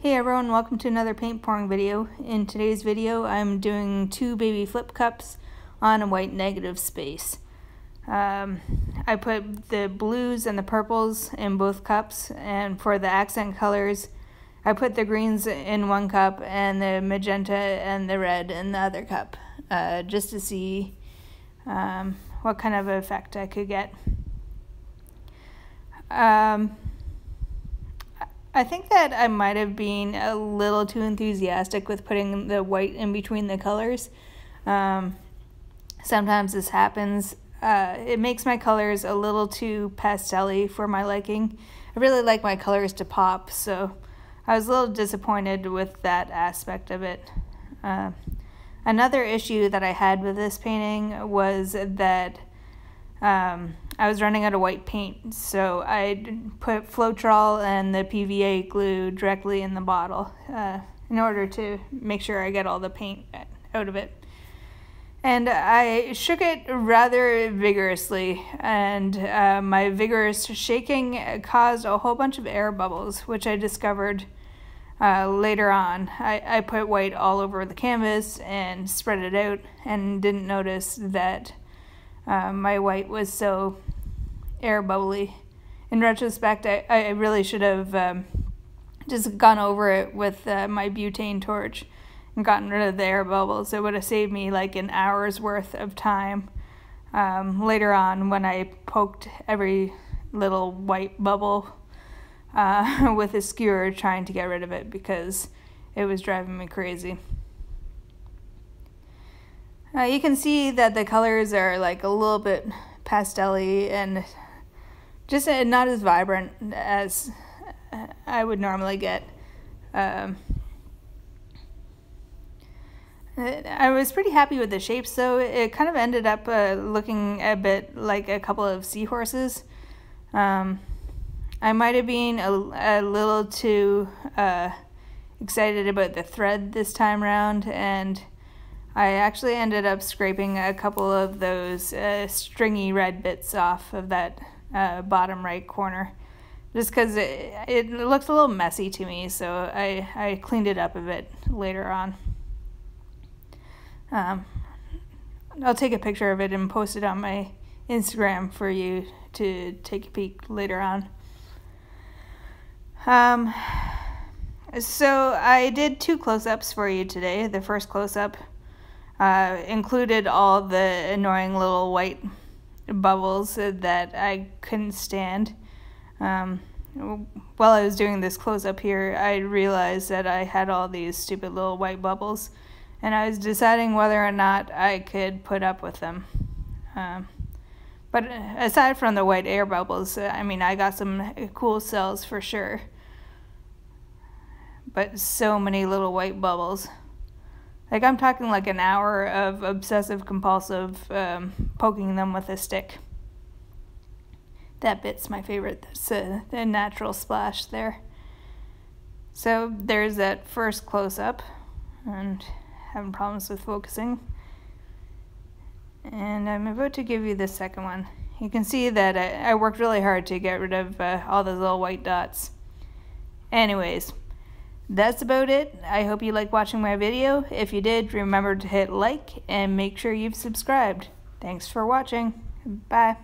Hey everyone, welcome to another paint pouring video. In today's video I'm doing two baby flip cups on a white negative space. I put the blues and the purples in both cups, and for the accent colors I put the greens in one cup and the magenta and the red in the other cup, just to see what kind of effect I could get. I think that I might have been a little too enthusiastic with putting the white in between the colors. Sometimes this happens. It makes my colors a little too pastel-y for my liking. I really like my colors to pop, so I was a little disappointed with that aspect of it. Another issue that I had with this painting was that I was running out of white paint, so I put floetrol and the PVA glue directly in the bottle in order to make sure I get all the paint out of it. And I shook it rather vigorously, and my vigorous shaking caused a whole bunch of air bubbles, which I discovered later on. I put white all over the canvas and spread it out and didn't notice that my white was so air bubbly. In retrospect, I really should have just gone over it with my butane torch and gotten rid of the air bubbles. It would have saved me like an hour's worth of time later on when I poked every little white bubble with a skewer trying to get rid of it, because it was driving me crazy. You can see that the colors are like a little bit pastel-y and just not as vibrant as I would normally get. I was pretty happy with the shapes, though. It kind of ended up looking a bit like a couple of seahorses. I might have been a little too excited about the thread this time around, and I actually ended up scraping a couple of those stringy red bits off of that bottom right corner, just because it looks a little messy to me, so I cleaned it up a bit later on. I'll take a picture of it and post it on my Instagram for you to take a peek later on. So I did two close-ups for you today. The first close-up included all the annoying little white bubbles that I couldn't stand. While I was doing this close-up here, I realized that I had all these stupid little white bubbles, and I was deciding whether or not I could put up with them. But aside from the white air bubbles, I mean, I got some cool cells for sure. But so many little white bubbles. Like, I'm talking like an hour of obsessive compulsive poking them with a stick. That bit's my favorite. That's the natural splash there. So there's that first close-up, and having problems with focusing. And I'm about to give you the second one. You can see that I worked really hard to get rid of all those little white dots. Anyways, that's about it. I hope you liked watching my video. If you did, remember to hit like and make sure you've subscribed. Thanks for watching. Bye.